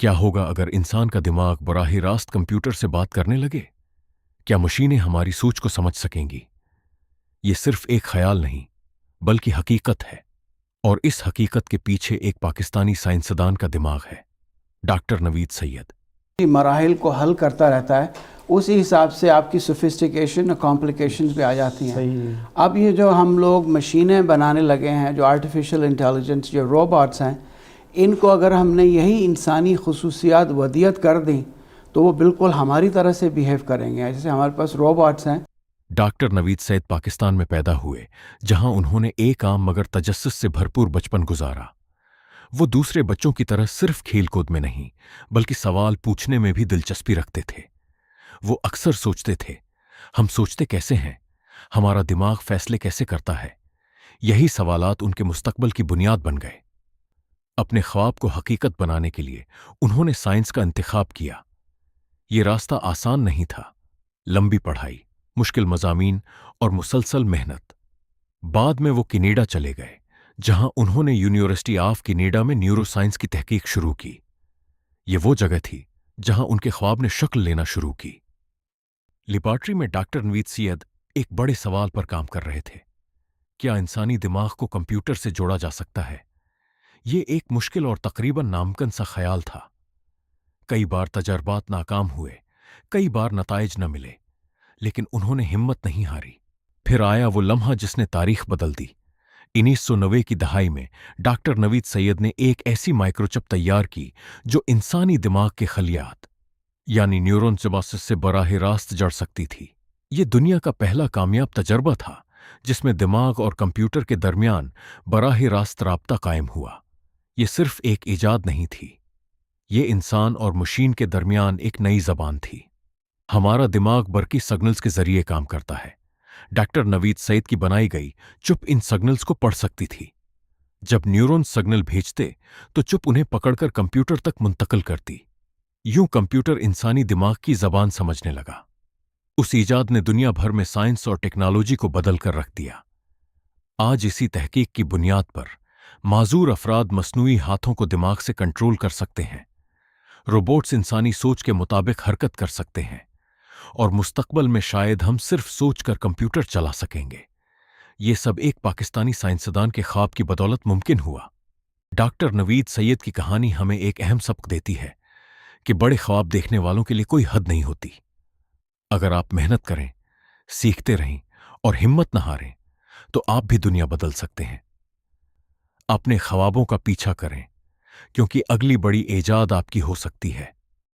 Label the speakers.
Speaker 1: کیا ہوگا اگر انسان کا دماغ براہ راست کمپیوٹر سے بات کرنے لگے؟ کیا مشینیں ہماری سوچ کو سمجھ سکیں گی؟ یہ صرف ایک خیال نہیں بلکہ حقیقت ہے، اور اس حقیقت کے پیچھے ایک پاکستانی سائنسدان کا دماغ ہے، ڈاکٹر نوید سید۔
Speaker 2: مراحل کو حل کرتا رہتا ہے، اسی حساب سے آپ کی سوفسٹیکیشن اور کمپلیکیشنز بھی آ جاتی ہیں۔ اب یہ جو ہم لوگ مشینیں بنانے لگے ہیں، جو آرٹیفیشل انٹیلیجنس، جو روبوٹس ہیں، ان کو اگر ہم نے یہی انسانی خصوصیات ودیت کر دیں تو وہ بالکل ہماری طرح سے بیہیو کریں گے، جیسے ہمارے پاس روبوٹس ہیں۔
Speaker 1: ڈاکٹر نوید سید پاکستان میں پیدا ہوئے، جہاں انہوں نے ایک عام مگر تجسس سے بھرپور بچپن گزارا۔ وہ دوسرے بچوں کی طرح صرف کھیل کود میں نہیں بلکہ سوال پوچھنے میں بھی دلچسپی رکھتے تھے۔ وہ اکثر سوچتے تھے، ہم سوچتے کیسے ہیں؟ ہمارا دماغ فیصلے کیسے کرتا ہے؟ یہی سوالات ان کے مستقبل کی بنیاد بن گئے۔ اپنے خواب کو حقیقت بنانے کے لیے انہوں نے سائنس کا انتخاب کیا۔ یہ راستہ آسان نہیں تھا، لمبی پڑھائی، مشکل مضامین اور مسلسل محنت۔ بعد میں وہ کینیڈا چلے گئے، جہاں انہوں نے یونیورسٹی آف کینیڈا میں نیورو سائنس کی تحقیق شروع کی۔ یہ وہ جگہ تھی جہاں ان کے خواب نے شکل لینا شروع کی۔ لیبارٹری میں ڈاکٹر نوید سید ایک بڑے سوال پر کام کر رہے تھے: کیا انسانی دماغ کو کمپیوٹر سے جوڑا جا سکتا ہے؟ یہ ایک مشکل اور تقریباً ناممکن سا خیال تھا۔ کئی بار تجربات ناکام ہوئے، کئی بار نتائج نہ ملے، لیکن انہوں نے ہمت نہیں ہاری۔ پھر آیا وہ لمحہ جس نے تاریخ بدل دی۔ 1990 کی دہائی میں ڈاکٹر نوید سید نے ایک ایسی مائکروچپ تیار کی جو انسانی دماغ کے خلیات یعنی نیورون سباسس سے براہ راست جڑ سکتی تھی۔ یہ دنیا کا پہلا کامیاب تجربہ تھا جس میں دماغ اور کمپیوٹر کے درمیان براہ راست رابطہ قائم ہوا۔ یہ صرف ایک ایجاد نہیں تھی، یہ انسان اور مشین کے درمیان ایک نئی زبان تھی۔ ہمارا دماغ برقی سگنلز کے ذریعے کام کرتا ہے۔ ڈاکٹر نوید سید کی بنائی گئی چپ ان سگنلز کو پڑھ سکتی تھی۔ جب نیورون سگنل بھیجتے تو چپ انہیں پکڑ کر کمپیوٹر تک منتقل کرتی۔ یوں کمپیوٹر انسانی دماغ کی زبان سمجھنے لگا۔ اس ایجاد نے دنیا بھر میں سائنس اور ٹیکنالوجی کو بدل کر رکھ دیا۔ آج اسی تحقیق کی بنیاد پر معذور افراد مصنوعی ہاتھوں کو دماغ سے کنٹرول کر سکتے ہیں، روبوٹس انسانی سوچ کے مطابق حرکت کر سکتے ہیں، اور مستقبل میں شاید ہم صرف سوچ کر کمپیوٹر چلا سکیں گے۔ یہ سب ایک پاکستانی سائنسدان کے خواب کی بدولت ممکن ہوا۔ ڈاکٹر نوید سید کی کہانی ہمیں ایک اہم سبق دیتی ہے کہ بڑے خواب دیکھنے والوں کے لیے کوئی حد نہیں ہوتی۔ اگر آپ محنت کریں، سیکھتے رہیں اور ہمت نہ ہاریں تو آپ بھی دنیا بدل سکتے ہیں۔ اپنے خوابوں کا پیچھا کریں، کیونکہ اگلی بڑی ایجاد آپ کی ہو سکتی ہے۔